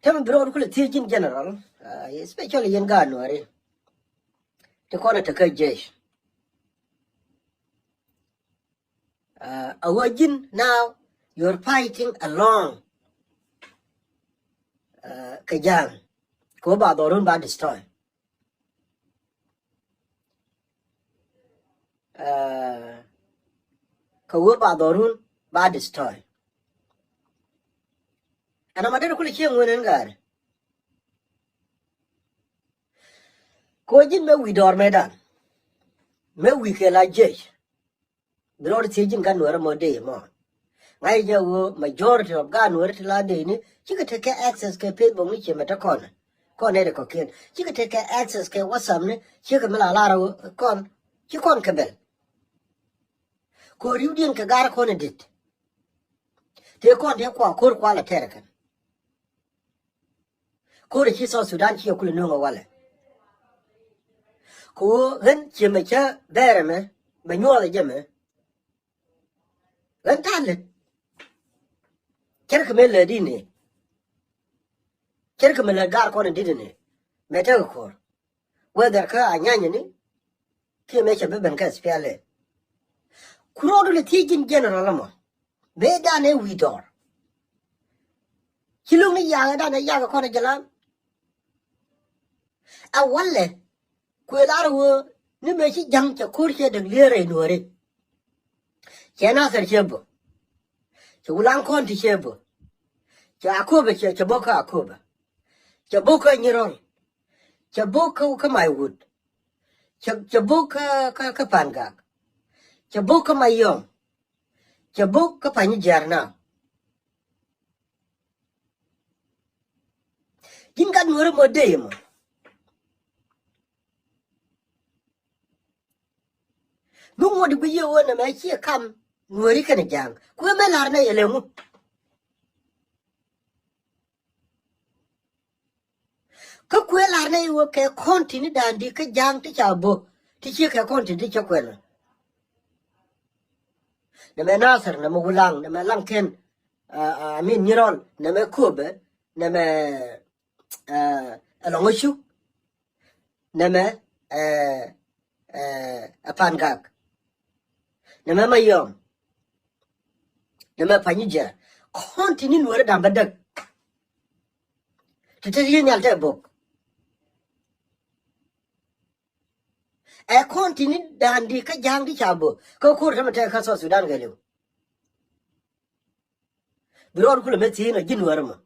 Tell me, bro, could teach in general, especially in January, to call it a KJ. A virgin now, you're fighting along Kajan, go about the room by destroy. Go about the room by destroy. And I'm a little young woman, God. Go in me, we door medan. Me, we kill like Jay. The Lord teaching gun were more day more. I know majority of gun were to la day, you could take access to pay bonus at a corner. Corner cocaine. You could take access to what's something, you can a lot of con, you can't cabel. Could you didn't Kagara corner did? They can't have quite quality Terrican. Could he saw Sudan, she couldn't know a wallet. Cool, then Jimacha, Bereme, Manuel Jimmy. Then Tanlet. Kerkamilla dini. Kerkamilla Garcon didn't. Metalcor. Whether car and yanny, can make a baby and cat spell. Crodle teaching general. They done a weedor. He looked younger than a younger corner jalan. A wallet. Quellaro, no make it jump to courtier the clear in worry. Janathan Chebo. Chulang Conti Chebo. Jacoba Chaboka Akoba. Chaboka in your own. Chaboka Kamai wood. Chaboka Kapangak. Chaboka my young. Chaboka Panijarna. Didn't got more day. No more to be you when a match here come, Nurican a jang. Women are nay alone. Coquel are nay work a continent and dick a jang to chabo, to check a continent to choquel. The Manasser, the Mogulang, the Malankin, I mean, Niron, the Macobe, the along issue, the a pangak. Nama yom. Nama panija. Continue word number duck. To tell you in book. A continue dandy kajang di chabo. Go court him attack us Sudan Galu. The Lord could have met in a Ginuarma.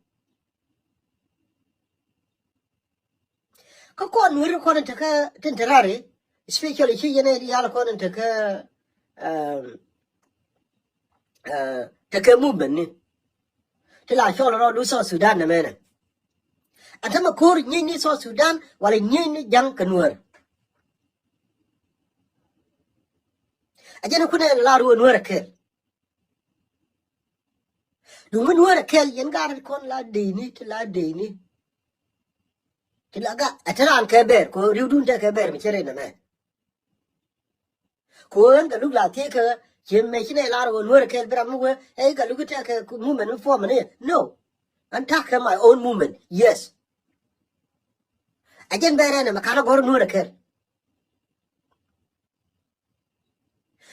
Coco, we recorded to her Tenterari, especially she and the Alcon to her. Take a movement till I shall around do South Sudan a man. And I'm a court in South Sudan while in young NUER. I didn't put a lot of NUER kill. Do we NUER kill and got a con la dini till I dini? Till I got a Taran Caber, could you don't take a bear, which in a man? Cohen, the look like take her, Jim making a lot of work at Bramwell, I got look at a movement and form it. No, I'm talking my own movement, yes. I can't bear any, I can't go to Nuraka.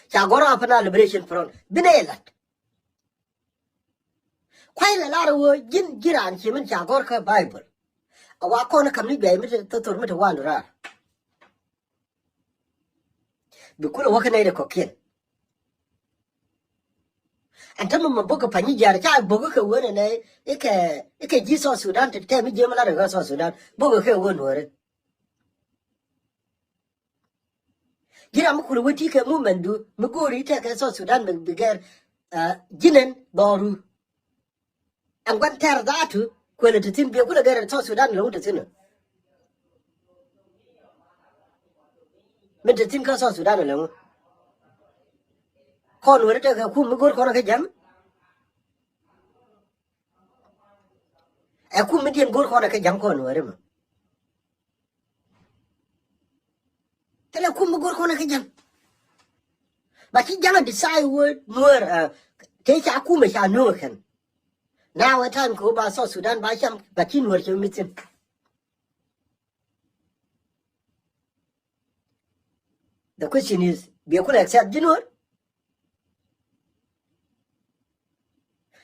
Chagora Upon Liberation Front, Benelat. Quite a lot of work, Jim Giran, Jim and Chagorka Bible. A walk on a committee by Mr. Tormenta Wanderer. Because walking at a cocaine. And tell me a book of Panija, child Boguka word and a Jesus Sudan to tell me Jamala of South Sudan, Boguka wouldn't worry. Giram could take a movement, do Muguri take a South Sudan began Jinan Boru. And one tear that too, when it didn't be a good again at South Sudan, low to dinner. Meant to think of South Sudan alone. Con would take a cool good corner jam. A cool medium good corner jam corner, whatever. Tell a cool good corner jam. But he cannot decide what NUER take a kumish and NUER. Now a time go by South Sudan by some Bakin were you meeting. The question is, we could accept NUER.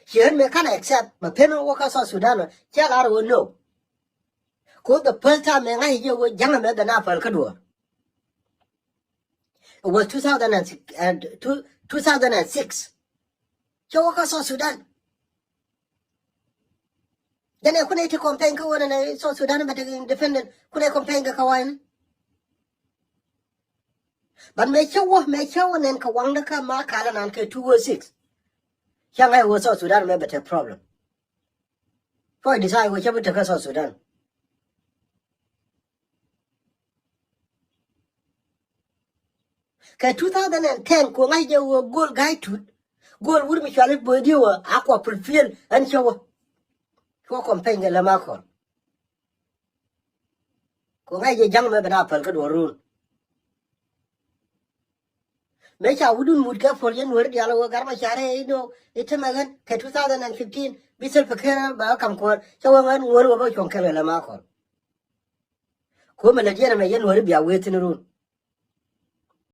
Here me can accept my penal worker South Sudan, tell her will know. Could the first time I hear what young man than Apple Kadua. It was 2006. Joker South Sudan. Then I couldn't complain Kawan and I saw Sudan but independent. Could I complain Kawan? But make sure and then Kawanga Mark Allen and K206. Young I was South Sudan may better problem. For I decide whichever to South Sudan. K 2010 ko ngai je wo gol gai tut gol wur mi chale bodi wo akwa prefiel an chowo ko campaign la makon ko ngai je jang me bana pal ka do run me cha wudun mud ka for yen wer dialo wo garma chare no itemagan K 2015 bisel pakera ba kam ko chowo ngan wor wo chon kele la makon ko me la jere me yen wer biya wetin run